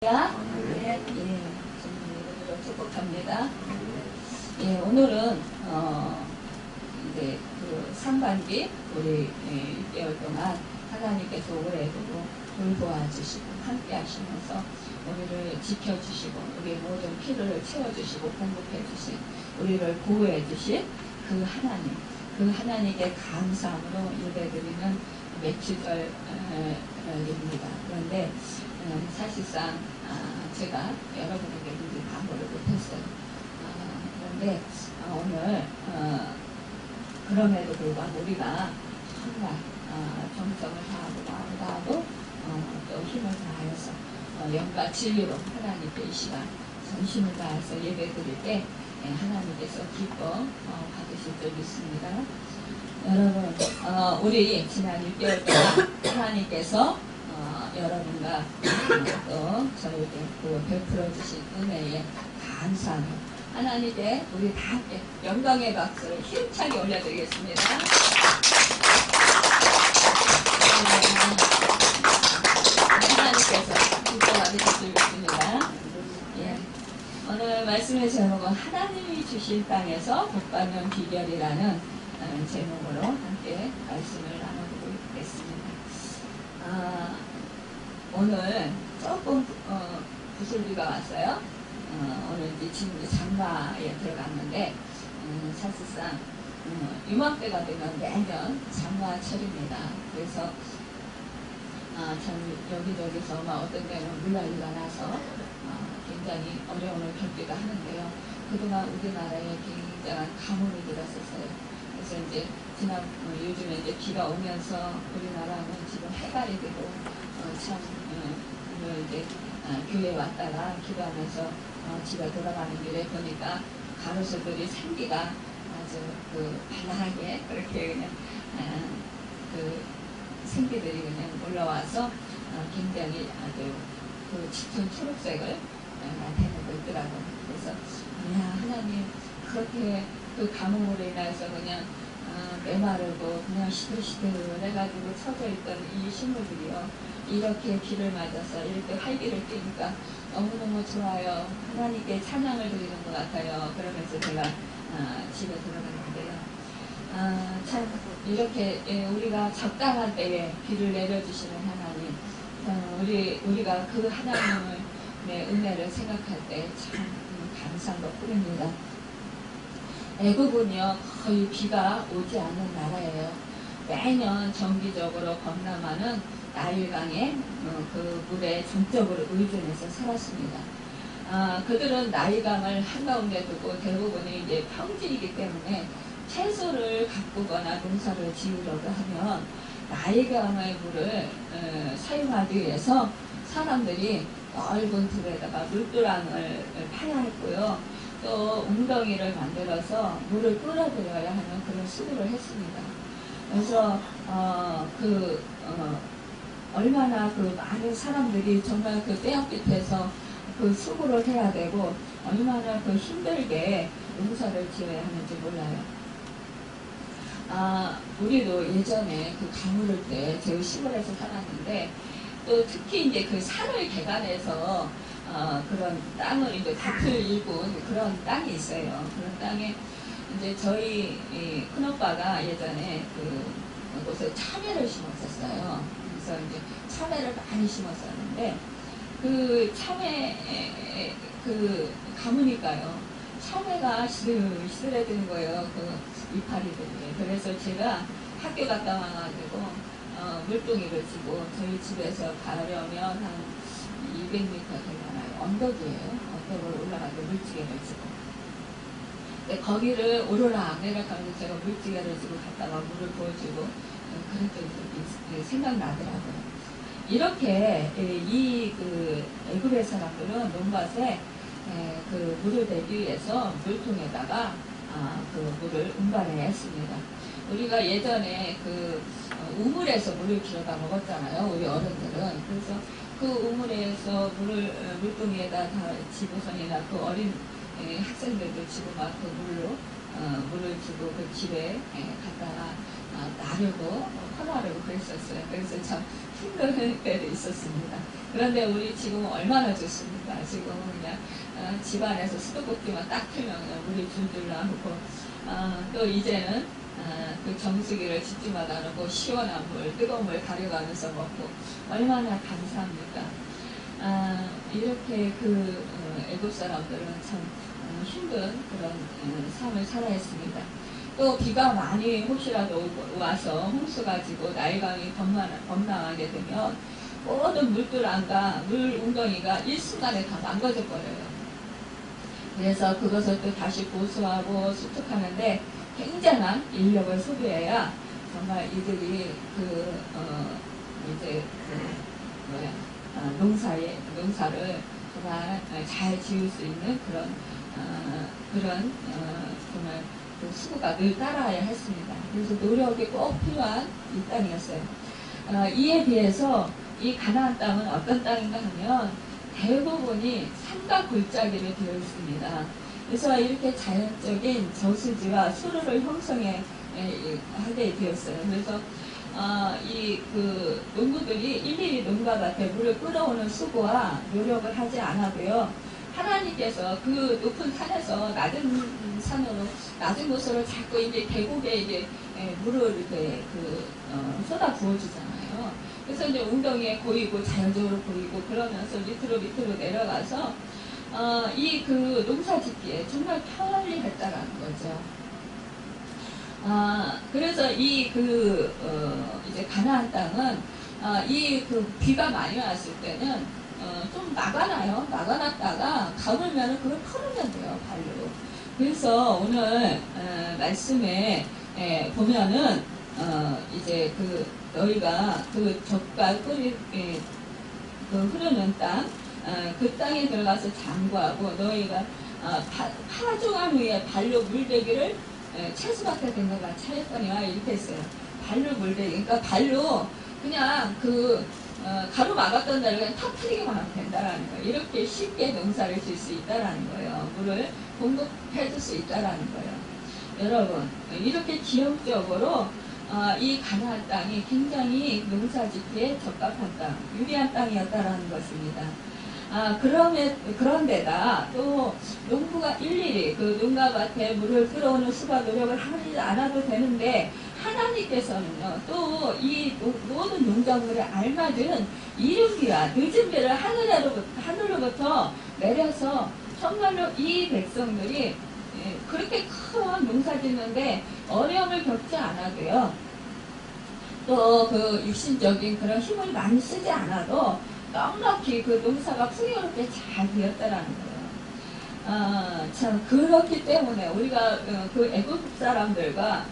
예, 축복합니다. 예, 오늘은 이제 그 상반기 우리 6개월 동안 하나님께서 올해도 돌보아주시고 함께하시면서 우리를 지켜주시고 우리 모든 필요를 채워주시고 공급해주신 우리를 보호해주신 그 하나님, 그 하나님께 감사함으로 예배드리는 매주절입니다. 그런데 사실상 제가 여러분에게 미리 광고를 못했어요. 그런데 오늘 그럼에도 불구하고 우리가 정말 정성을 다하고 마음을 다하고 또 힘을 다하여서 영과 진리로 하나님께 이 시간 전심을 다해서 예배드릴 때 하나님께서 기뻐 받으실 줄 믿습니다. 여러분, 우리 지난 6개월 동안 하나님께서 여러분과 또 저에게 그 베풀어 주신 은혜에 감사하며 하나님께 우리 다 함께 영광의 박수를 힘차게 올려드리겠습니다. 하나님께서 기뻐 받으실 줄 믿습니다. 예. 오늘 말씀의 제목은 하나님이 주신 땅에서 복받는 비결이라는 제목으로 함께 말씀을 나눠보고 있겠습니다. 오늘 조금 구슬비가 왔어요. 오늘 이제 지금 장마에 들어갔는데 사실상 이맘때가 되면 매년 장마철입니다. 그래서 참 여기저기서 어떤 데는 물난리가 나서 굉장히 어려움을 겪기도 하는데요. 그동안 우리나라에 굉장한 가뭄이 들었었어요. 그래서 이제 요즘에 이제 비가 오면서 우리나라는 지금 해갈이 되고 참 이제 교회 왔다가 기도하면서 집에 돌아가는 길에 보니까 가로수들이 생기가 아주 발랄하게 그렇게 그냥 그 생기들이 그냥 올라와서 굉장히 아주 짙은 초록색을 나타내고 있더라고요. 그래서 하나님 그렇게 그 가뭄으로 인해서 그냥 메마르고 그냥 시들시들해가지고 처져 있던 이 식물들이요 이렇게 비를 맞아서 이렇게 활기를 띠니까 너무너무 좋아요. 하나님께 찬양을 드리는 것 같아요. 그러면서 제가 집에 들어갔는데요. 참 이렇게 우리가 적당한 때에 비를 내려주시는 하나님, 우리가 그 하나님의 은혜를 생각할 때 참 감사한 것 뿐입니다. 애국은요 거의 비가 오지 않는 나라예요. 매년 정기적으로 범람하는 나일강의 그 물에 전적으로 의존해서 살았습니다. 그들은 나일강을 한가운데 두고 대부분이 이제 평지이기 때문에 채소를 가꾸거나 농사를 지으려고 하면 나일강의 물을 사용하기 위해서 사람들이 넓은 들에다가 물두랑을 파야 했고요. 또 웅덩이를 만들어서 물을 끌어들여야 하는 그런 수고를 했습니다. 그래서 얼마나 그 많은 사람들이 정말 그 떼역빛에서 그 수고를 해야 되고 얼마나 그 힘들게 농사를 지어야 하는지 몰라요. 우리도 예전에 그 가물을 때 제가 시골에서 살았는데 또 특히 이제 그 산을 개간해서 그런 땅을 이제 밭을 일군 그런 땅이 있어요. 그런 땅에 이제 저희 큰오빠가 예전에 그곳에 참외를 심었었어요. 그래서 이제 참외를 많이 심었었는데 그 참외 가무니까요. 참외가 시들해지는 거예요. 그 이파리들이. 그래서 제가 학교 갔다 와가지고 물동이를 지고 저희 집에서 가려면 한 200m 되잖아요. 언덕이에요. 언덕을 올라가서 물지개를 지고. 근데 거기를 오르락 내려가면서 제가 물지개를 지고 갔다가 물을 부어주고 그랬던 적이 생각나더라고요. 이렇게 애굽의 사람들은 논밭에 그 물을 대기 위해서 물통에다가 그 물을 운반해 했습니다. 우리가 예전에 우물에서 물을 길어다 먹었잖아요. 우리 어른들은. 그래서 그 우물에서 물동이에다 다 집어서이나 그 어린 학생들도 지고 막 그 물로 물을 주고 그 집에 갖다가 놔려고 퍼나르고 그랬었어요. 그래서 참 힘든 때도 있었습니다. 그런데 우리 지금은 얼마나 좋습니까? 지금은 그냥 집안에서 수도꼭지만 딱 틀면 그냥 물이 줄줄 나오고 또 이제는 그 정수기를 집집마다 놓고 시원한 물, 뜨거운 물 가려가면서 먹고 얼마나 감사합니까? 이렇게 애국 사람들은 참 힘든 그런 삶을 살아야 했습니다. 또 비가 많이 혹시라도 와서 홍수 가지고 나일강이 범람하게 되면 모든 물들안과 물 웅덩이가 일순간에 다 망가져 버려요. 그래서 그것을 또 다시 보수하고 수축하는데 굉장한 인력을 소비해야 정말 이들이 농사를 정말 잘 지을 수 있는 정말 그 수고가 늘 따라야 했습니다. 그래서 노력이 꼭 필요한 이 땅이었어요. 이에 비해서 이 가나안 땅은 어떤 땅인가 하면 대부분이 삼각 골짜기로 되어 있습니다. 그래서 이렇게 자연적인 저수지와 수로를 형성하게 되었어요. 그래서 농부들이 일일이 농가밭에 물을 끌어오는 수고와 노력을 하지 않아도요. 하나님께서 그 높은 산에서 낮은 곳으로 자꾸 이제 계곡에 이제 물을 이렇게 쏟아 부어주잖아요. 그래서 이제 웅덩이에 고이고 자연적으로 고이고 그러면서 밑으로 내려가서 농사 짓기에 정말 편리했다라는 거죠. 그래서 이제 가나안 땅은 비가 많이 왔을 때는 좀 나가놨다가 가물면은 그걸 털으면 돼요, 발로. 그래서 오늘 말씀에 보면은 이제 너희가 젖과 꿀이 흐르는 땅, 그 땅에 들어가서 장구하고 너희가 파종한 후에 발로 물대기를 채수밭에 된 것과 차였거니와 이렇게 했어요. 발로 물대기. 그러니까 발로 그냥 가로막았던 데를 그냥 터뜨리기만 하면 된다라는 거예요. 이렇게 쉽게 농사를 질 수 있다라는 거예요. 물을 공급해줄 수 있다라는 거예요. 여러분, 이렇게 지형적으로 이 가나안 땅이 굉장히 농사짓기에 적합한 땅, 유리한 땅이었다라는 것입니다. 그런데다 또 농부가 일일이 농가밭에 물을 끌어오는 수가 노력을 하지 않아도 되는데 하나님께서는요, 또 이 모든 농작물에 알맞은 이른비와 늦은비를 하늘로부터 내려서 정말로 이 백성들이 그렇게 큰 농사 짓는데 어려움을 겪지 않아도요, 또 육신적인 그런 힘을 많이 쓰지 않아도 넉넉히 농사가 풍요롭게 잘 되었다라는 거예요. 참 그렇기 때문에 우리가 애국 사람들과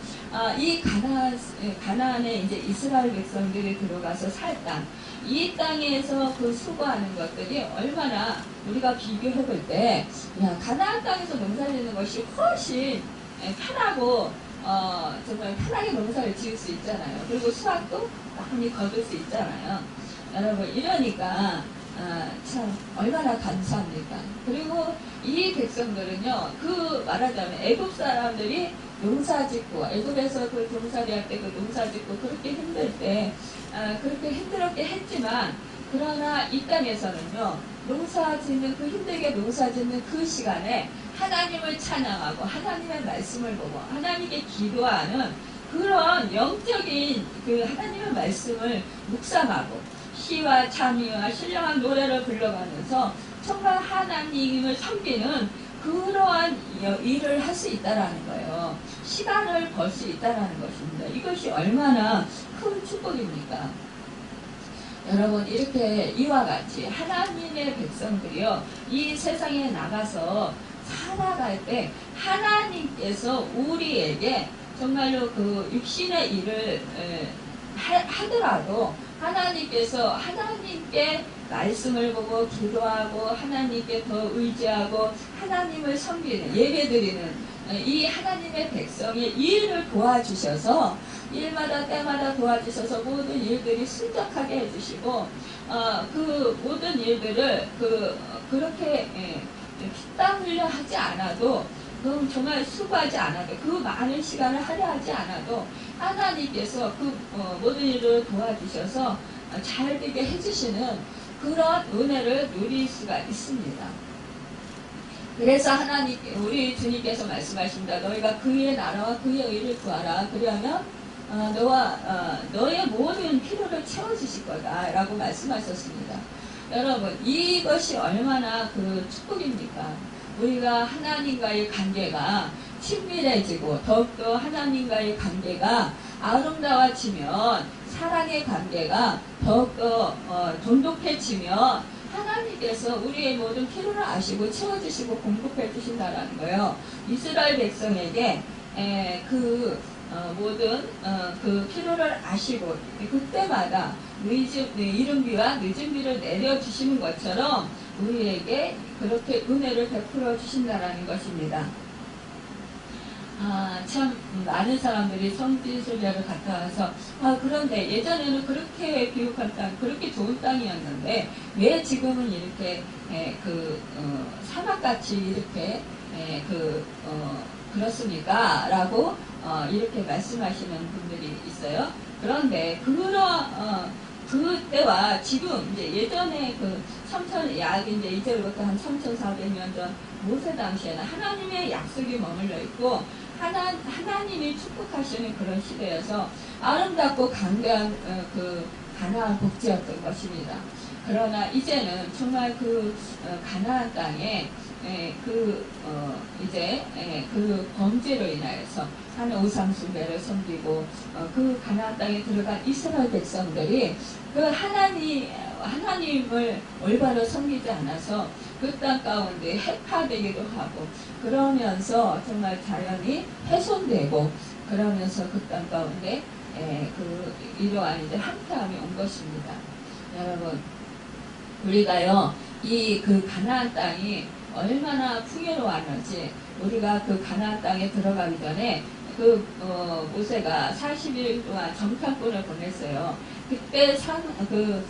이 가나안에 이제 이스라엘 백성들이 들어가서 살 땅, 이 땅에서 수고하는 것들이 얼마나 우리가 비교해 볼 때, 가나안 땅에서 농사짓는 것이 훨씬 편하고 정말 편하게 농사를 지을 수 있잖아요. 그리고 수확도 많이 거둘 수 있잖아요. 여러분, 이러니까 참 얼마나 감사합니까? 그리고 이 백성들은요, 말하자면 애굽 사람들이 농사짓고 애굽에서 종살이 할 때 농사짓고 그렇게 힘들 때 그렇게 힘들었게 했지만, 그러나 이 땅에서는요, 힘들게 농사짓는 그 시간에 하나님을 찬양하고 하나님의 말씀을 보고 하나님께 기도하는 그런 영적인 하나님의 말씀을 묵상하고 시와 찬미와 신령한 노래를 불러가면서 정말 하나님을 섬기는 그러한 일을 할 수 있다라는 거예요. 시간을 벌 수 있다라는 것입니다. 이것이 얼마나 큰 축복입니까? 여러분, 이렇게 이와 같이 하나님의 백성들이요, 이 세상에 나가서 살아갈 때 하나님께서 우리에게 정말로 육신의 일을 하더라도 하나님께서 하나님께 말씀을 보고 기도하고 하나님께 더 의지하고 하나님을 섬기는, 예배드리는 이 하나님의 백성의 일을 도와주셔서 일마다 때마다 도와주셔서 모든 일들이 순적하게 해주시고 그 모든 일들을 그렇게 피땀 흘려 하지 않아도 그럼 정말 수고하지 않아도 그 많은 시간을 할애하지 않아도 하나님께서 그 모든 일을 도와주셔서 잘 되게 해주시는 그런 은혜를 누릴 수가 있습니다. 그래서 하나님, 우리 주님께서 말씀하십니다. 너희가 그의 나라와 그의 의를 구하라. 그러면 너의 모든 필요를 채워주실 거다 라고 말씀하셨습니다. 여러분, 이것이 얼마나 그 축복입니까? 우리가 하나님과의 관계가 친밀해지고 더욱더 하나님과의 관계가 아름다워지면, 사랑의 관계가 더욱더 돈독해지면 하나님께서 우리의 모든 필요를 아시고 채워주시고 공급해 주신다라는 거예요. 이스라엘 백성에게 모든 그 필요를 아시고 그때마다 이른 비와 늦은 비를 내려주시는 것처럼 우리에게 그렇게 은혜를 베풀어 주신다라는 것입니다. 참 많은 사람들이 성지순례를 갔다 와서 그런데 예전에는 그렇게 비옥한 땅, 그렇게 좋은 땅이었는데 왜 지금은 이렇게 사막같이 이렇게 그렇습니까? 라고 이렇게 말씀하시는 분들이 있어요. 그런데 그때와 지금 이제 예전에 약 이제 이제로부터 한 3,400년 전 모세 당시에는 하나님의 약속이 머물러 있고 하나님이 축복하시는 그런 시대여서 아름답고 강대한 가나안 복지였던 것입니다. 그러나 이제는 정말 가나안 땅에 그 범죄로 인하여서 하나님 우상 숭배를 섬기고 그 가나안 땅에 들어간 이스라엘 백성들이 하나님을 올바로 섬기지 않아서 그 땅 가운데 해파되기도 하고 그러면서 정말 자연이 훼손되고 그러면서 그 땅 가운데 이러한 이제 한패함이 온 것입니다. 여러분, 우리가요 그 가나안 땅이 얼마나 풍요로웠는지 우리가 그 가나안 땅에 들어가기 전에 모세가 40일 동안 정탐꾼을 보냈어요. 그때 상황을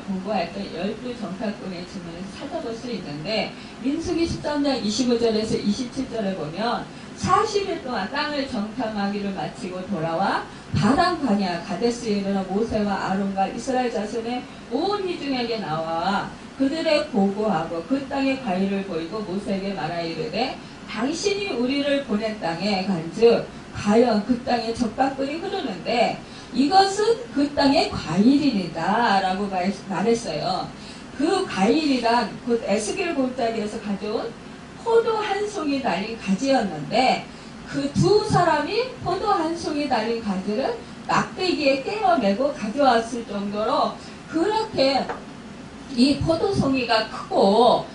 공부했던 12정탐꾼의 증언을 찾아볼 수 있는데 민수기 13장 25절에서 27절에 보면 40일 동안 땅을 정탐하기를 마치고 돌아와 바람 광야 가데스에 이르러 모세와 아론과 이스라엘 자손의 온 이중에게 나와 그들의 보고하고 그 땅의 과일을 보이고 모세에게 말하 이르되 당신이 우리를 보낸 땅에 간즉 과연 그 땅에 젖가꿀이 흐르는데 이것은 그 땅의 과일이다 라고 말했어요. 그 과일이란 곧 에스겔 골짜기에서 가져온 포도 한 송이 달린 가지였는데 그 두 사람이 포도 한 송이 달린 가지를 막대기에 꿰어매고 가져왔을 정도로 그렇게 이 포도송이가 크고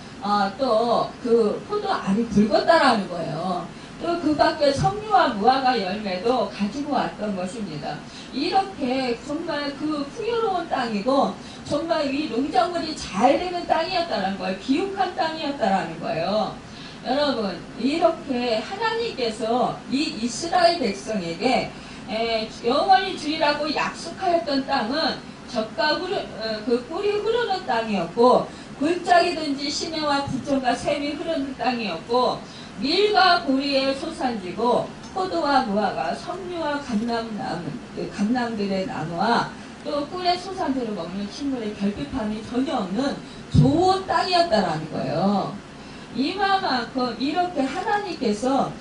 또 그 포도 알이 굵었다라는 거예요. 또 그 밖에 석류와 무화과 열매도 가지고 왔던 것입니다. 이렇게 정말 그 풍요로운 땅이고 정말 이 농작물이 잘 되는 땅이었다는 거예요. 기욱한 땅이었다라는 거예요. 여러분, 이렇게 하나님께서 이 이스라엘 백성에게 영원히 주리라고 약속하였던 땅은 젖과 꿀이 흐르는 땅이었고 골짜기든지 시내와 부천과 샘이 흐르는 땅이었고 밀과 보리의 소산지고 포도와 무화과 석류와 감람들의 나무와 또 꿀의 소산들을 먹는 식물의 결핍함이 전혀 없는 좋은 땅이었다라는 거예요. 이만큼 이렇게 하나님께서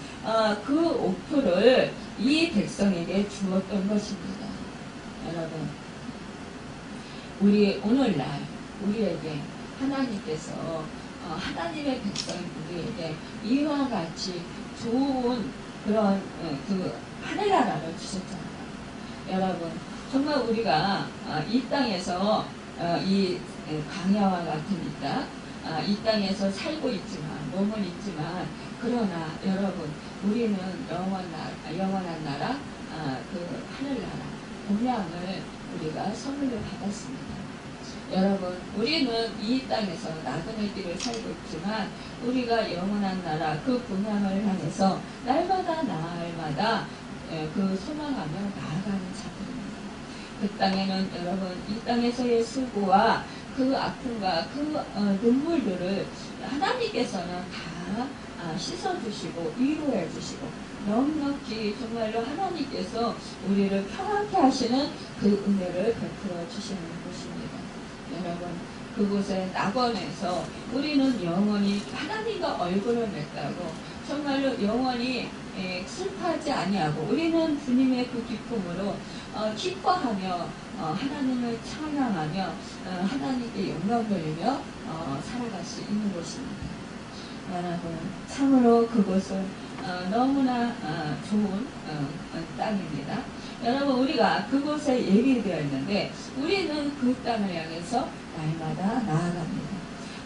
그 옥토를 이 백성에게 주었던 것입니다. 여러분, 오늘날 우리에게 하나님께서 하나님의 백성 우리에게 이와 같이 좋은 그런 하늘나라를 주셨잖아요. 여러분, 정말 우리가 이 땅에서 이 광야와 같은 이 땅에서 살고 있지만 몸은 있지만 그러나 여러분, 우리는 영원한 나라 그 하늘나라 본향을 우리가 선물로 받았습니다. 여러분, 우리는 이 땅에서 나그네 길을 살고 있지만 우리가 영원한 나라 그 본향을 향해서 날마다 그 소망하며 나아가는 자들입니다. 그 땅에는 여러분, 이 땅에서의 수고와 그 아픔과 그 눈물들을 하나님께서는 다 다 씻어주시고 위로해 주시고 넉넉히 정말로 하나님께서 우리를 평안케 하시는 그 은혜를 베풀어 주시는 곳입니다. 여러분, 그곳에 낙원에서 우리는 영원히 하나님과 얼굴을 맺다고 정말로 영원히 슬퍼하지 아니하고 우리는 주님의 그 기쁨으로 기뻐하며 하나님을 찬양하며 하나님께 영광 돌리며 살아갈 수 있는 곳입니다. 여러분, 참으로 그곳은 너무나 좋은 땅입니다. 여러분, 우리가 그곳에 예비되어 있는데 우리는 그 땅을 향해서 날마다 나아갑니다.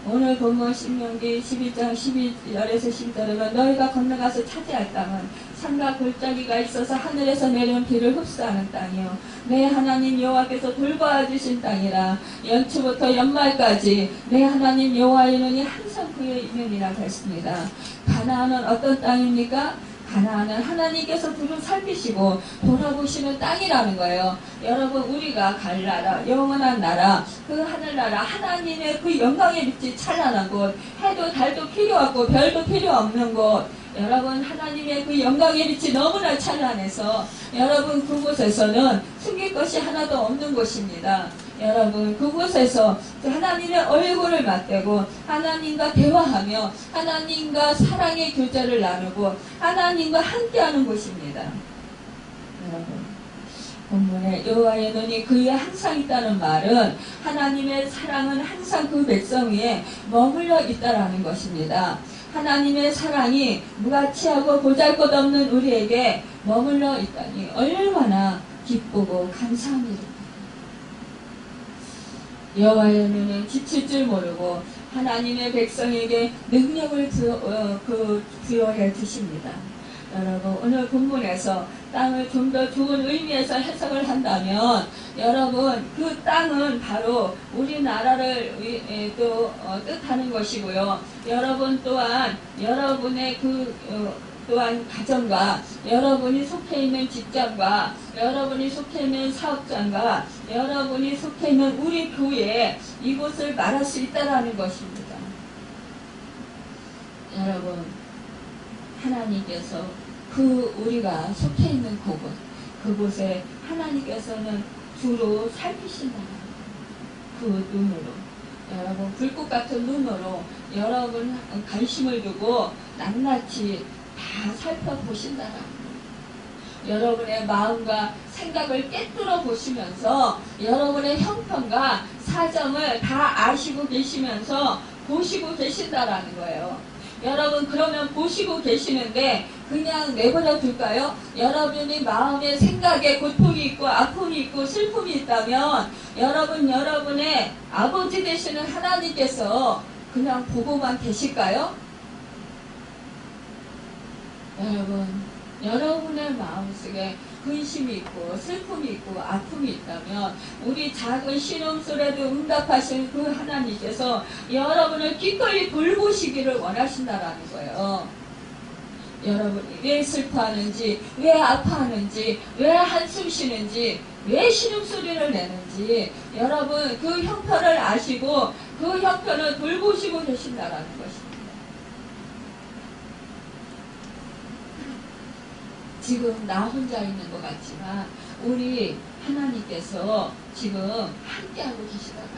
오늘 본문 신명기 12장 12절에서 12절에는 너희가 건너가서 차지할 땅은 산과 골짜기가 있어서 하늘에서 내려온 비를 흡수하는 땅이요 내 하나님 여호와께서 돌보아 주신 땅이라 연초부터 연말까지 내 하나님 여호와의 눈이 항상 그의 이면이라고 했습니다. 가나안은 어떤 땅입니까? 가나안은 하나님께서 두루 살피시고 돌아보시는 땅이라는 거예요. 여러분, 우리가 갈 나라, 영원한 나라, 그 하늘나라, 하나님의 그 영광의 빛이 찬란한 곳, 해도 달도 필요 없고 별도 필요 없는 곳, 여러분, 하나님의 그 영광의 빛이 너무나 찬란해서 여러분, 그곳에서는 숨길 것이 하나도 없는 곳입니다. 여러분, 그곳에서 하나님의 얼굴을 맞대고 하나님과 대화하며 하나님과 사랑의 교제를 나누고 하나님과 함께하는 곳입니다. 여러분, 본문에 여호와의 눈이 그 위에 항상 있다는 말은 하나님의 사랑은 항상 그 백성 위에 머물러 있다라는 것입니다. 하나님의 사랑이 무가치하고 보잘것없는 우리에게 머물러 있다니 얼마나 기쁘고 감사한 일입니다. 여호와의 눈은 지칠 줄 모르고 하나님의 백성에게 능력을 부여해 주십니다. 여러분, 오늘 본문에서 땅을 좀 더 좋은 의미에서 해석을 한다면 여러분, 그 땅은 바로 우리나라를 또 뜻하는 것이고요. 여러분 또한 여러분의 또한 가정과 여러분이 속해 있는 직장과 여러분이 속해 있는 사업장과 여러분이 속해 있는 우리 교회 이곳을 말할 수 있다라는 것입니다. 여러분, 하나님께서 우리가 속해 있는 그곳에 하나님께서는 주로 살피신다. 그 눈으로 여러분, 불꽃 같은 눈으로 여러분 관심을 두고 낱낱이 다 살펴보신다라는 거예요. 여러분의 마음과 생각을 꿰뚫어 보시면서 여러분의 형편과 사정을 다 아시고 계시면서 보시고 계신다라는 거예요. 여러분, 그러면 보시고 계시는데 그냥 내버려 둘까요? 여러분이 마음에 생각에 고통이 있고 아픔이 있고 슬픔이 있다면 여러분의 아버지 되시는 하나님께서 그냥 보고만 계실까요? 여러분의 마음속에 근심이 있고 슬픔이 있고 아픔이 있다면 우리 작은 신음소리에도 응답하신 그 하나님께서 여러분을 기꺼이 돌보시기를 원하신다라는 거예요. 여러분이 왜 슬퍼하는지, 왜 아파하는지, 왜 한숨 쉬는지, 왜 신음소리를 내는지 여러분 그 형편을 아시고 그 형편을 돌보시고 계신다라는 것입니다. 지금 나 혼자 있는 것 같지만 우리 하나님께서 지금 함께하고 계시다라는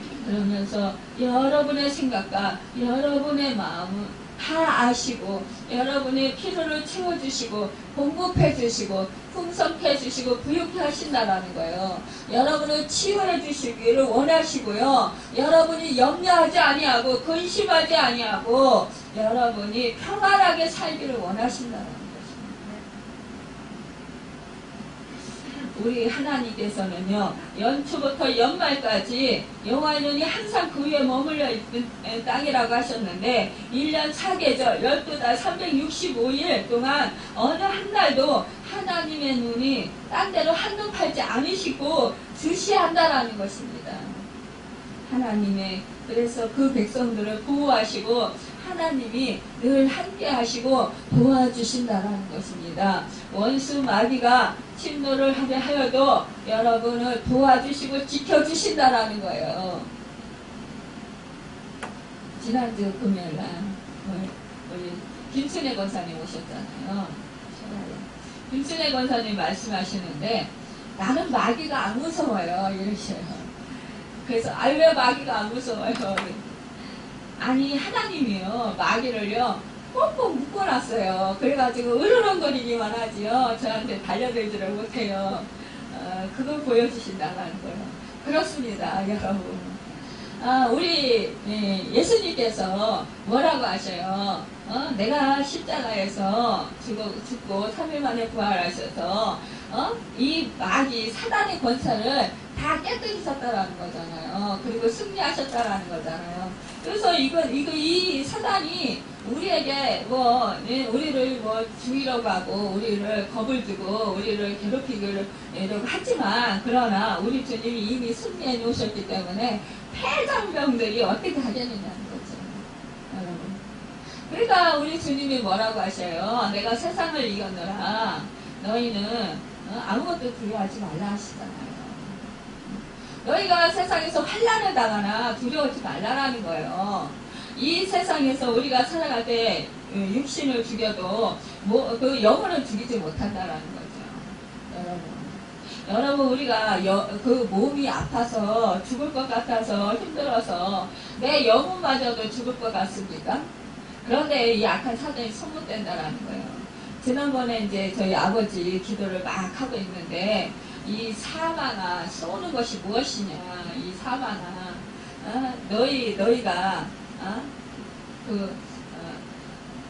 거예요. 그러면서 여러분의 생각과 여러분의 마음은 다 아시고 여러분의 필요를 채워주시고 공급해주시고 풍성해주시고 부유케 하신다라는 거예요. 여러분을 치유해 주시기를 원하시고요. 여러분이 염려하지 아니하고 근심하지 아니하고 여러분이 평안하게 살기를 원하신다는 것입니다. 우리 하나님께서는요, 연초부터 연말까지 여호와의 눈이 항상 그 위에 머물러 있는 땅이라고 하셨는데 1년 4계절 12달 365일 동안 어느 한 날도 하나님의 눈이 딴 데로 한눈 팔지 않으시고 주시한다라는 것입니다. 하나님의 그래서 그 백성들을 보호하시고 하나님이 늘 함께 하시고 도와주신다라는 것입니다. 원수 마귀가 침노를 하려 하여도 여러분을 도와주시고 지켜주신다라는 거예요. 지난주 금요일날 우리 김순애 권사님 오셨잖아요. 김순애 권사님 말씀하시는데 나는 마귀가 안 무서워요 이러셔요. 그래서 왜 마귀가 안 무서워요? 아니 하나님이요 마귀를요 꼭꼭 묶어놨어요. 그래가지고 으르렁거리기만 하지요. 저한테 달려들지를 못해요. 그걸 보여주신다는 거예요. 그렇습니다 여러분. 우리 예수님께서 뭐라고 하셔요? 내가 십자가에서 죽고 3일 만에 부활하셔서 이 마귀 사단의 권세를 다 깨뜨리셨다라는 거잖아요. 그리고 승리하셨다라는 거잖아요. 그래서 이 사단이 우리에게 우리를 죽이려고 하고 우리를 겁을 주고 우리를 괴롭히려고 하지만 그러나 우리 주님이 이미 승리해 놓으셨기 때문에 폐장병들이 어떻게 하겠느냐는 거죠. 여러분. 그러니까 우리 주님이 뭐라고 하셔요? 내가 세상을 이겼노라. 너희는 아무것도 두려워하지 말라 하시잖아요. 너희가 세상에서 환난을 당하나 두려워하지 말라라는 거예요. 이 세상에서 우리가 살아갈 때 육신을 죽여도 그 영혼을 죽이지 못한다라는 거죠. 여러분 우리가 그 몸이 아파서 죽을 것 같아서 힘들어서 내 영혼마저도 죽을 것 같습니까? 그런데 이 악한 사단이 소문된다라는 거예요. 지난번에 이제 저희 아버지 기도를 막 하고 있는데 이 사마나 쏘는 것이 무엇이냐 이 사마나 너희가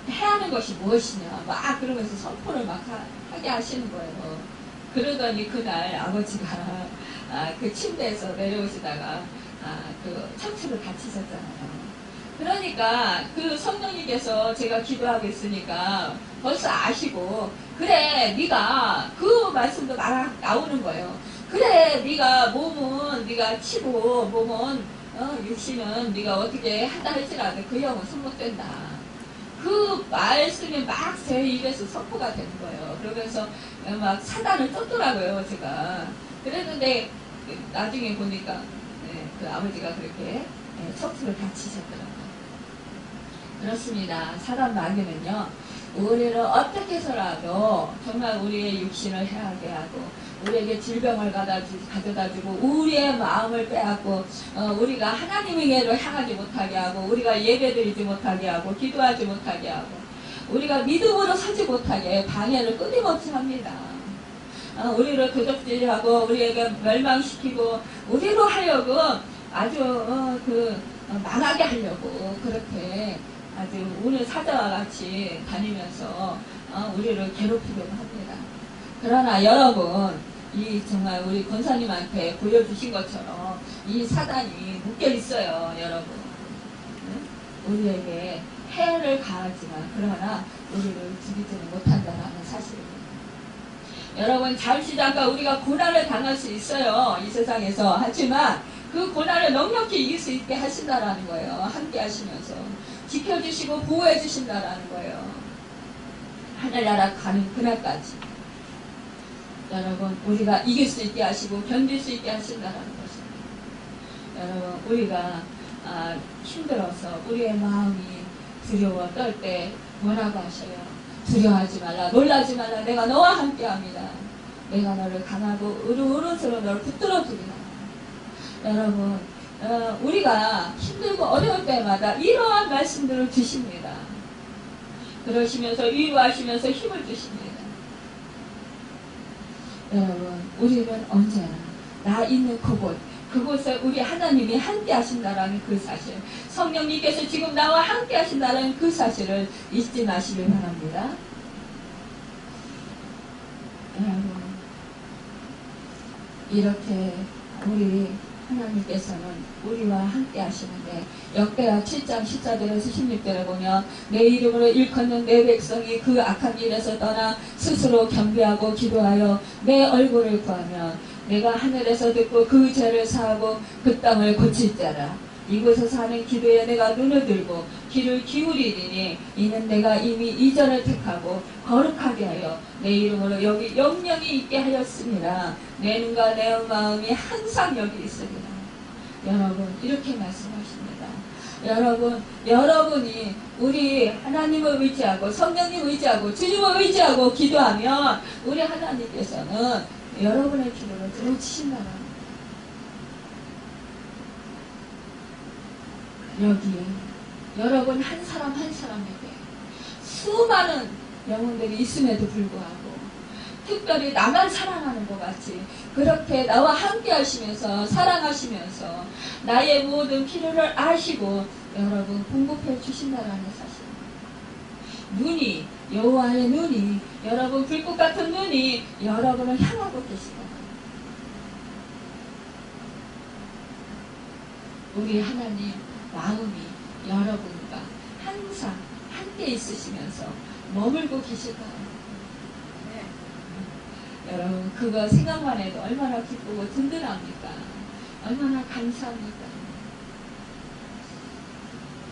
해야 하는 것이 무엇이냐 막 그러면서 선포를 막 하게 하시는 거예요. 그러더니 그날 아버지가 그 침대에서 내려오시다가 그 척추를 다치셨잖아요. 그러니까 그 성령님께서 제가 기도하고 있으니까 벌써 아시고 그래 네가 그 말씀도 나오는 거예요. 그래 네가 몸은 네가 치고 몸은 육신은 네가 어떻게 한다 할지라도 그 영은 손못된다. 그 말씀이 막 제 입에서 선포가 되는 거예요. 그러면서 막 사단을 쫓더라고요 제가. 그랬는데 나중에 보니까 그 아버지가 그렇게 척추를 다치셨더라고요. 그렇습니다. 사단 마귀는요 우리를 어떻게 해서라도 정말 우리의 육신을 해하게 하고 우리에게 질병을 가져다주고 우리의 마음을 빼앗고 우리가 하나님에게로 향하지 못하게 하고 우리가 예배드리지 못하게 하고 기도하지 못하게 하고 우리가 믿음으로 서지 못하게 방해를 끊임없이 합니다. 우리를 도적질하고 우리에게 멸망시키고 우리로 하여금 아주 망하게 하려고 그렇게 아주 오늘 사자와 같이 다니면서 우리를 괴롭히려고 합니다. 그러나 여러분 정말 우리 권사님한테 보여주신 것처럼 이 사단이 묶여 있어요. 여러분 우리에게 해를 가하지만 그러나 우리를 죽이지는 못한다는 사실입니다. 여러분 잠시 잠깐 우리가 고난을 당할 수 있어요. 이 세상에서. 하지만 그 고난을 넉넉히 이길 수 있게 하신다라는 거예요. 함께 하시면서 지켜주시고 보호해 주신다라는 거예요. 하늘나라 가는 그날까지 여러분 우리가 이길 수 있게 하시고 견딜 수 있게 하신다라는 것입니다. 여러분 우리가 힘들어서 우리의 마음이 두려워 떨 때 뭐라고 하셔요? 두려워하지 말라 놀라지 말라 내가 너와 함께합니다. 내가 너를 강하고 오른손으로 너를 붙들어 주리라. 여러분 우리가 힘들고 어려울 때마다 이러한 말씀들을 주십니다. 그러시면서 위로하시면서 힘을 주십니다. 여러분 우리는 언제나 나 있는 그곳에 우리 하나님이 함께 하신다라는 그 사실 성령님께서 지금 나와 함께 하신다는 그 사실을 잊지 마시길 바랍니다. 여러분 이렇게 우리 하나님께서는 우리와 함께 하시는데 역대하 7장 14절에서 16절에 보면 내 이름으로 일컫는 내 백성이 그 악한 일에서 떠나 스스로 경배하고 기도하여 내 얼굴을 구하면 내가 하늘에서 듣고 그 죄를 사하고 그 땅을 고칠 자라. 이곳에서 하는 기도에 내가 눈을 들고 귀를 기울이리니 이는 내가 이미 이전을 택하고 거룩하게 하여 내 이름으로 여기 영영이 있게 하였습니다. 내 눈과 내 마음이 항상 여기 있으리라. 여러분 이렇게 말씀하십니다. 여러분이 우리 하나님을 의지하고 성령님 의지하고 주님을 의지하고 기도하면 우리 하나님께서는 여러분의 기도를 들어주신다는 여기에 여러분 한 사람 한 사람에게 수많은 영혼들이 있음에도 불구하고 특별히 나만 사랑하는 것 같이 그렇게 나와 함께 하시면서 사랑하시면서 나의 모든 필요를 아시고 여러분 공급해 주신다라는 사실. 눈이 여호와의 눈이 여러분 불꽃 같은 눈이 여러분을 향하고 계시다. 우리 하나님 마음이 여러분과 항상 함께 있으시면서 머물고 계실까요? 여러분 그거 생각만 해도 얼마나 기쁘고 든든합니까? 얼마나 감사합니까?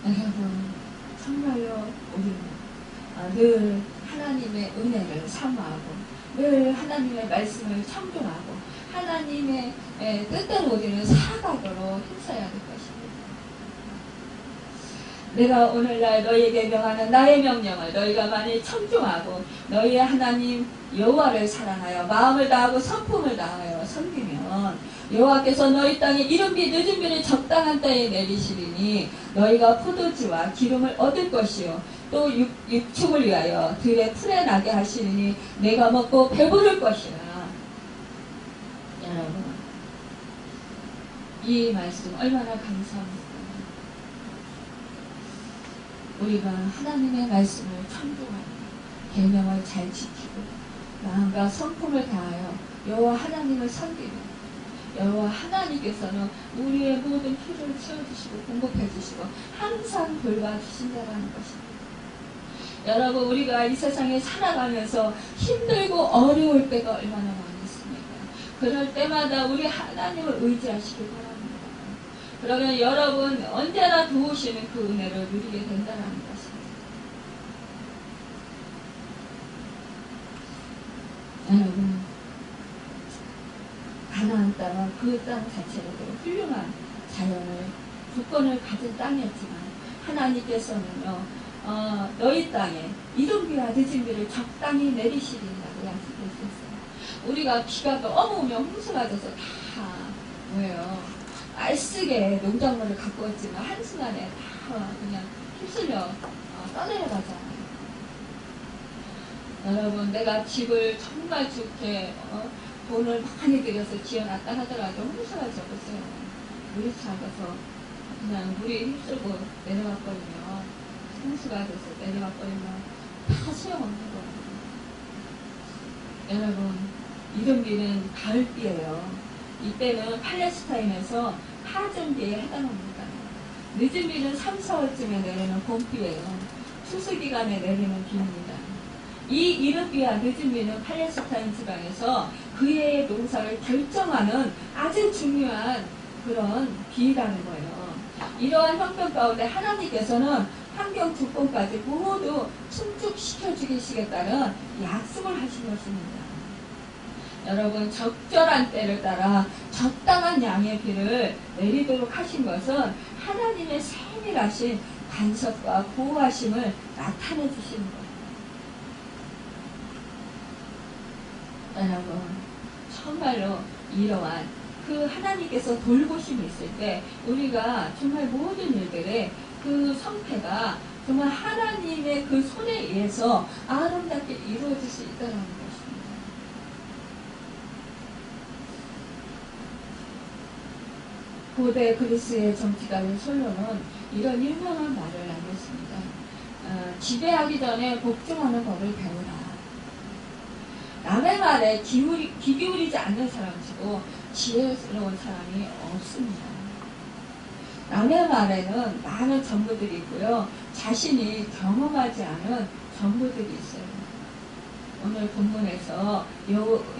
여러분 정말로 우리는 늘 하나님의 은혜를 사모하고 늘 하나님의 말씀을 청종하고 하나님의 뜻대로 우리는 살아가도록 힘써야 될 것입니다. 내가 오늘날 너희에게 명하는 나의 명령을 너희가 만일 청종하고 너희의 하나님 여호와를 사랑하여 마음을 다하고 성품을 다하여 섬기면 여호와께서 너희 땅에 이른비 늦은비를 적당한 때에 내리시리니 너희가 포도주와 기름을 얻을 것이요 또 육축을 위하여 들에 풀에 나게 하시리니 내가 먹고 배부를 것이라. 여러분 이 말씀 얼마나 감사합니까? 우리가 하나님의 말씀을 청종하고 계명을 잘 지키고 마음과 성품을 다하여 여호와 하나님을 섬기며 여호와 하나님께서는 우리의 모든 필요를 채워주시고 공급해주시고 항상 돌봐주신다는 것입니다. 여러분 우리가 이 세상에 살아가면서 힘들고 어려울 때가 얼마나 많이 있습니까? 그럴 때마다 우리 하나님을 의지하시기 바랍니다. 그러면 여러분 언제나 도우시는 그 은혜를 누리게 된다는 것입니다. 여러분 가나안 땅은 그 땅 자체로도 훌륭한 자연을 조건을 가진 땅이었지만 하나님께서는요 너희 땅에 이른비와 늦은비를 적당히 내리시리라고 약속했었어요. 우리가 비가 너무 오면 홍수가 져서 다 뭐예요 알쓰게 농작물을 갖고 왔지만 한순간에 다 그냥 휩쓸려 떠내려가잖아요. 여러분 내가 집을 정말 좋게 돈을 많이 들여서 지어놨다 하더라도 홍수가 져보세요. 물이 작아서 그냥 물이 휩쓸고 내려가 버리면 홍수가 돼서 내려가 버리면 다 소용없는 거예요. 여러분 이른비는 가을비예요. 이때는 팔레스타인에서 하전비에 해당합니다. 늦은비는 3, 4월쯤에 내리는 봄비예요. 추수기간에 내리는 비입니다. 이 이른비와 늦은비는 팔레스타인 지방에서 그의 농사를 결정하는 아주 중요한 그런 비라는 거예요. 이러한 형편 가운데 하나님께서는 환경 조건까지 모두 충족시켜 주시겠다는 약속을 하신 것입니다. 여러분 적절한 때를 따라 적당한 양의 비를 내리도록 하신 것은 하나님의 세밀하신 간섭과 보호하심을 나타내 주시는 거예요. 여러분 정말로 이러한 그 하나님께서 돌보심이 있을 때 우리가 정말 모든 일들의 그 성패가 정말 하나님의 그 손에 의해서 아름답게 이루어질 수 있다는 것입니다. 고대 그리스의 정치가인 솔로몬은 이런 유명한 말을 남겼습니다. 지배하기 전에 복종하는 법을 배우라. 남의 말에 귀 기울이지 않는 사람이고 지혜로운 사람이 없습니다. 남의 말에는 많은 전부들이 있고요. 자신이 경험하지 않은 전부들이 있어요. 오늘 본문에서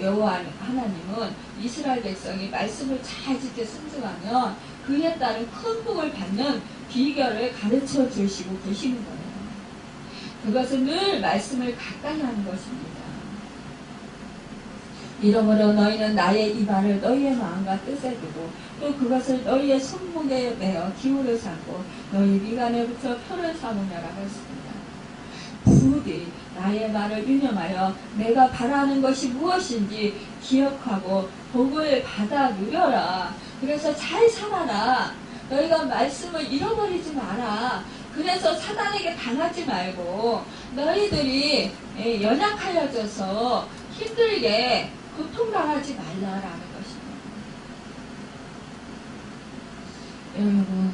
여호와 하나님은 이스라엘 백성이 말씀을 잘 지켜 순종하면 그에 따른 큰 복을 받는 비결을 가르쳐 주시고 계시는 거예요. 그것은 늘 말씀을 가까이 하는 것입니다. 이러므로 너희는 나의 이 말을 너희의 마음과 뜻에 두고 또 그것을 너희의 손목에 매어 기울여 삼고 너희 미간에 붙여 표를 삼으며라 했습니다. 부디 나의 말을 유념하여 내가 바라는 것이 무엇인지 기억하고 복을 받아 누려라. 그래서 잘 살아라. 너희가 말씀을 잃어버리지 마라. 그래서 사단에게 당하지 말고 너희들이 연약하여져서 힘들게 고통당하지 말라라는 것입니다. 여러분,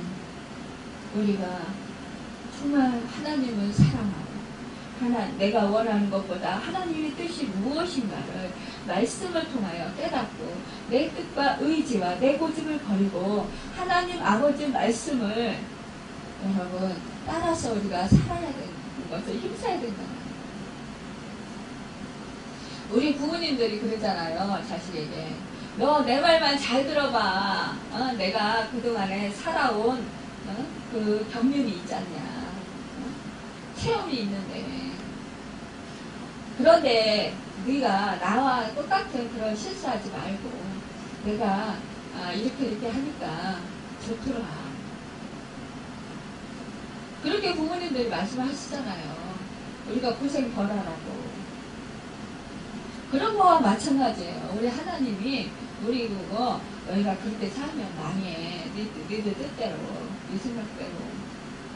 우리가 정말 하나님을 사랑하고 내가 원하는 것보다 하나님의 뜻이 무엇인가를 말씀을 통하여 깨닫고 내 뜻과 의지와 내 고집을 버리고 하나님 아버지 말씀을 여러분 따라서 우리가 살아야 되는 것을 힘써야 된다는 거예요. 우리 부모님들이 그러잖아요. 자식에게 너 내 말만 잘 들어봐. 내가 그동안에 살아온 그 경륜이 있잖냐. 체험이 있는데 그런데 네가 나와 똑같은 그런 실수하지 말고 내가 이렇게 하니까 좋더라. 그렇게 부모님들이 말씀하시잖아요. 우리가 고생 덜 하라고. 그런 거와 마찬가지예요. 우리 하나님이 우리 그거 너희가 그렇게 살면 망해. 너희들 뜻대로, 네 생각대로,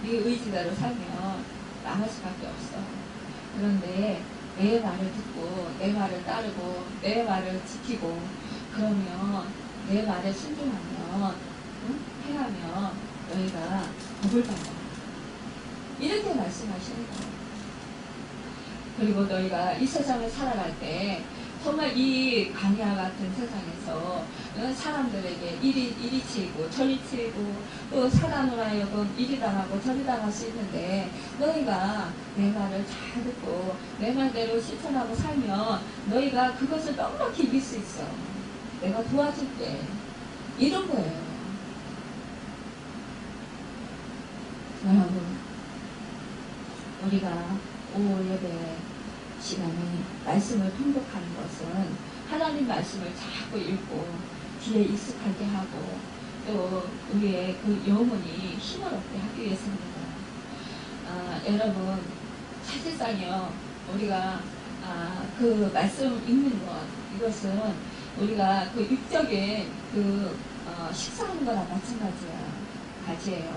네 의지대로 살면 망할 수밖에 없어. 그런데 내 말을 듣고 내 말을 따르고 내 말을 지키고 그러면 내 말에 순종하면 행하면 너희가 복을 받아. 이렇게 말씀하시는 거예요. 그리고 너희가 이 세상을 살아갈 때 정말 이 광야 같은 세상에서 사람들에게 이리 치이고 저리 치이고 또 사단으로 하여금 이리 당하고 저리 당할 수 있는데 너희가 내 말을 잘 듣고 내 말대로 실천하고 살면 너희가 그것을 넉넉히 이길 수 있어. 내가 도와줄게. 이런 거예요. 여러분, 우리가 오후 예배 시간에 말씀을 통독하는 것은 하나님 말씀을 자꾸 읽고 뒤에 익숙하게 하고 또 우리의 그 영혼이 힘을 얻게 하기 위해서입니다. 여러분, 사실상요 우리가 그 말씀 읽는 것 이것은 우리가 그 육적인 그 식사하는 거랑 마찬가지예요.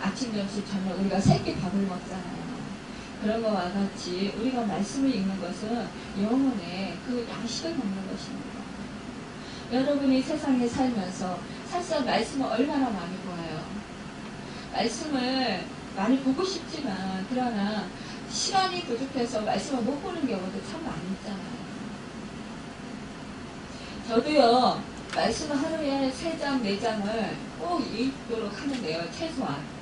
아침, 점심, 저녁 우리가 새끼 밥을 먹잖아요. 그런 것과 같이 우리가 말씀을 읽는 것은 영혼의 그 양식을 먹는 것입니다. 여러분이 세상에 살면서 사실 말씀을 얼마나 많이 보아요. 말씀을 많이 보고 싶지만 그러나 시간이 부족해서 말씀을 못 보는 경우도 참 많이 있잖아요. 저도요 말씀을 하루에 3장, 4장을 꼭 읽도록 하는데요. 최소한.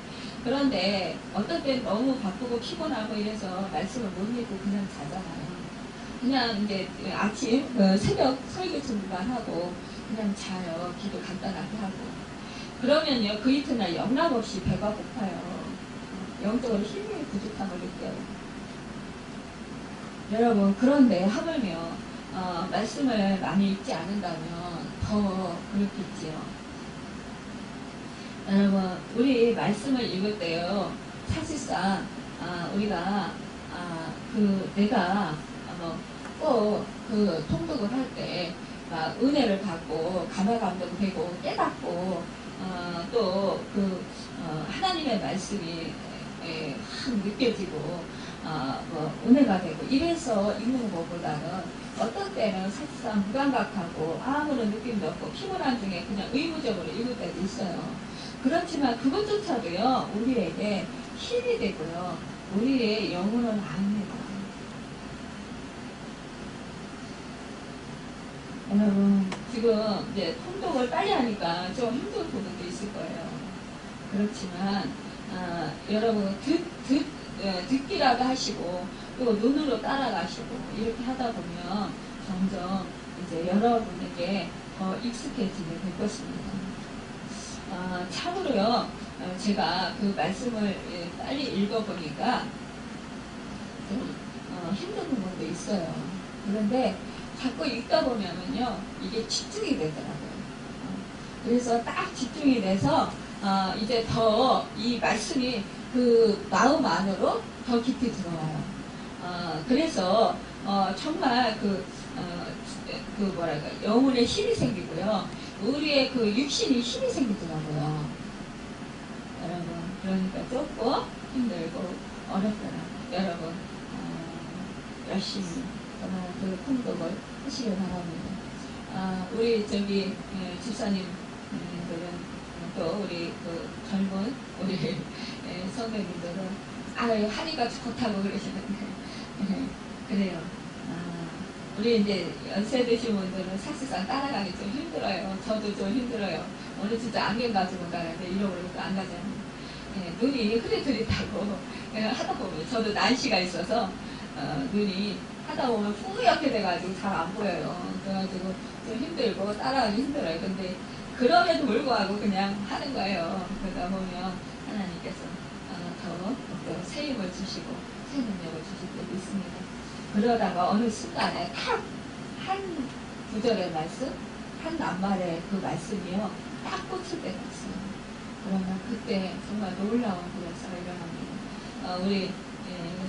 그런데 어떤 때는 너무 바쁘고 피곤하고 이래서 말씀을 못 읽고 그냥 자잖아요. 그냥 이제 아침 새벽 설교 준비만 하고 그냥 자요. 기도 간단하게 하고. 그러면요 그 이튿날 영락없이 배가 고파요. 영적으로 힘이 부족함을 느껴요. 여러분, 그런데 하물며 말씀을 많이 읽지 않는다면 더 그렇겠지요. 여러분, 우리 말씀을 읽을 때요, 사실상 우리가 내가 꼭 그 통독을 할 때 은혜를 받고 감화감동 되고 깨닫고 또 하나님의 말씀이 확 느껴지고 은혜가 되고 이래서 읽는 것보다는 어떤 때는 사실상 무감각하고 아무런 느낌도 없고 피곤한 중에 그냥 의무적으로 읽을 때도 있어요. 그렇지만 그것조차도요 우리에게 힘이 되고요 우리의 영혼을 압니다. 여러분, 지금 이제 통독을 빨리 하니까 좀 힘든 부분도 있을 거예요. 그렇지만 여러분 듣기라도 하시고 또 눈으로 따라가시고 이렇게 하다 보면 점점 이제 여러분에게 더 익숙해지게 될 것입니다. 참으로요 제가 그 말씀을 빨리 읽어보니까 좀 힘든 부분도 있어요. 그런데 자꾸 읽다 보면은요, 이게 집중이 되더라고요. 그래서 딱 집중이 돼서, 이제 더 이 말씀이 그 마음 안으로 더 깊이 들어와요. 그래서, 정말 뭐랄까, 영혼의 힘이 생기고요. 우리의 그 육신이 힘이 생기더라고요. 여러분, 그러니까 조금 힘들고 어렵더라고요. 여러분, 열심히 정말 그 통독을 하시길 바랍니다. 우리 집사님들은 또 우리 그 젊은 우리 선배님들은 하니까 좋다고 그러시는데 그래요. 우리 이제 연세 드신 분들은 사실상 따라가기 좀 힘들어요. 저도 좀 힘들어요. 오늘 진짜 안경 가지고 가는데 잃어버리고 안 가잖아요. 눈이 흐릿흐릿하고 하다 보면 저도 난시가 있어서 눈이 하다 보면 뿌옇게 돼가지고 잘 안 보여요. 그래가지고 좀 힘들고 따라가기 힘들어요. 근데 그럼에도 불구하고 그냥 하는 거예요. 그러다 보면 하나님께서 더 새 힘을 주시고 새 능력을 주실 때도 있습니다. 그러다가 어느 순간에 딱 한 구절의 말씀, 한 낱말의 그 말씀이요, 딱 꽂힐 때가 있어요. 그러면 그때 정말 놀라운 그 역사가 일어납니다. 우리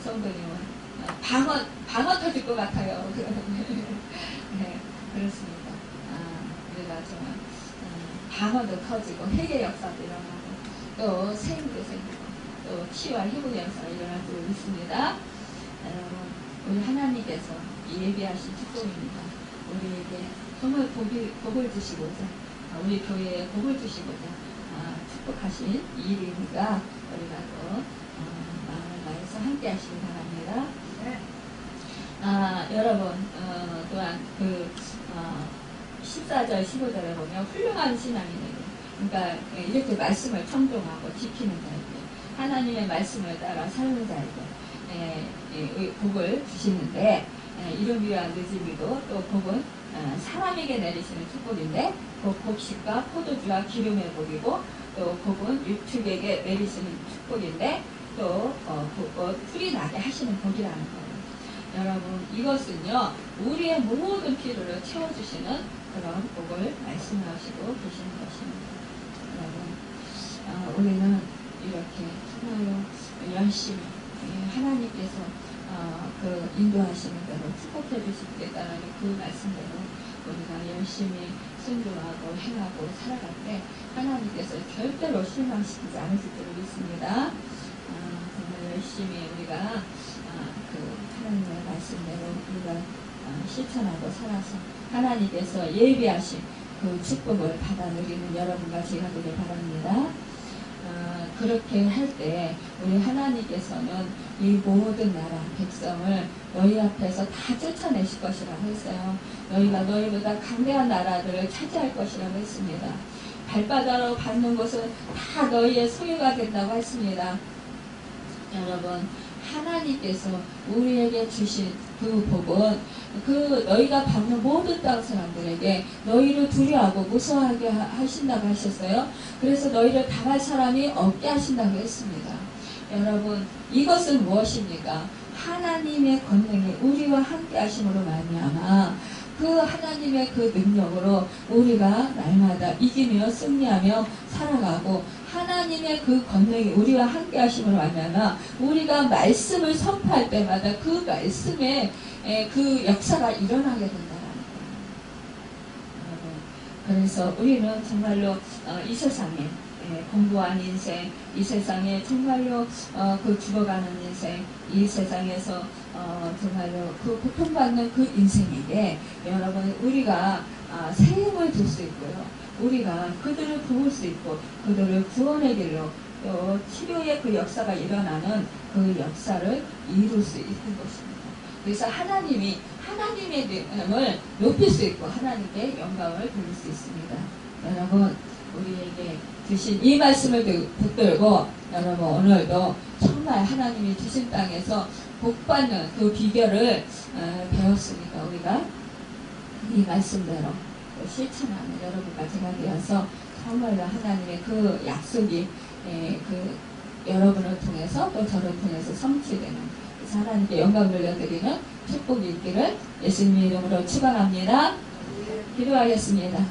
성도님은 방어 터질 것 같아요. 네, 그렇습니다. 우리가 정말 방어도 터지고 회개 역사도 일어나고 또 생도 생기고 또 치유와 회복의 역사가 일어날 수 있습니다. 우리 하나님께서 예비하신 축복입니다. 우리에게 정말 복을 주시고자, 우리 교회에 복을 주시고자 축복하신 이 일이니까 우리가 또 마음을 다해서 함께 하시기 바랍니다. 여러분, 또한 14절, 15절에 보면 훌륭한 신앙인에게, 그러니까 이렇게 말씀을 청종하고 지키는 자에게, 하나님의 말씀을 따라 사는 자에게 복을 주시는데, 이름 위한 늦음이도 또 복은 사람에게 내리시는 축복인데, 곡식과 포도주와 기름의 복이고, 또 복은 육축에게 내리시는 축복인데, 또 풀이 나게 하시는 복이라는 거예요. 여러분, 이것은요, 우리의 모든 필요를 채워주시는 그런 복을 말씀하시고 계시는 것입니다. 여러분, 우리는 이렇게 정말로 열심히 하나님께서 인도하시는 대로 축복해 주시겠다는 그 말씀대로 우리가 열심히 순종하고 행하고 살아갈 때 하나님께서 절대로 실망시키지 않으실 줄 믿습니다. 정말 열심히 우리가 하나님의 말씀대로 우리가 실천하고 살아서 하나님께서 예비하신 그 축복을 받아 누리는 여러분과 제가 되길 바랍니다. 그렇게 할 때 우리 하나님께서는 이 모든 나라 백성을 너희 앞에서 다 쫓아내실 것이라고 했어요. 너희가 너희보다 강대한 나라들을 차지할 것이라고 했습니다. 발바닥으로 밟는 것은 다 너희의 소유가 된다고 했습니다. 여러분, 하나님께서 우리에게 주신 그 복은 너희가 밟는 모든 땅 사람들에게 너희를 두려워하고 무서워하게 하신다고 하셨어요. 그래서 너희를 당할 사람이 없게 하신다고 했습니다. 여러분, 이것은 무엇입니까? 하나님의 권능이 우리와 함께 하심으로 말미암아 그 하나님의 그 능력으로 우리가 날마다 이기며 승리하며 살아가고 하나님의 그 권능이 우리와 함께 하심으로 말미암아 우리가 말씀을 선포할 때마다 그 말씀의 그 역사가 일어나게 된다는 거예요. 그래서 우리는 정말로 이 세상에 공부한 인생, 이 세상에 정말로 그 죽어가는 인생, 이 세상에서 정말로 그 고통받는 그 인생에게 여러분 우리가 새 힘을 줄 수 있고요. 우리가 그들을 도울 수 있고 그들을 구원의 길로 또 치료의 그 역사가 일어나는 그 역사를 이룰 수 있는 것입니다. 그래서 하나님의 이름을 높일 수 있고 하나님께 영광을 돌릴 수 있습니다. 여러분, 우리에게 주신 이 말씀을 붙들고 여러분 오늘도 정말 하나님이 주신 땅에서 복받는 그 비결을 배웠으니까 우리가 이 말씀대로 실천하는 여러분과 제가 되어서 정말로 하나님의 그 약속이 여러분을 통해서 또 저를 통해서 성취되는 그래서 하나님께 영광을 돌려드리는 축복이 있기를 예수님의 이름으로 축원합니다. 기도하겠습니다.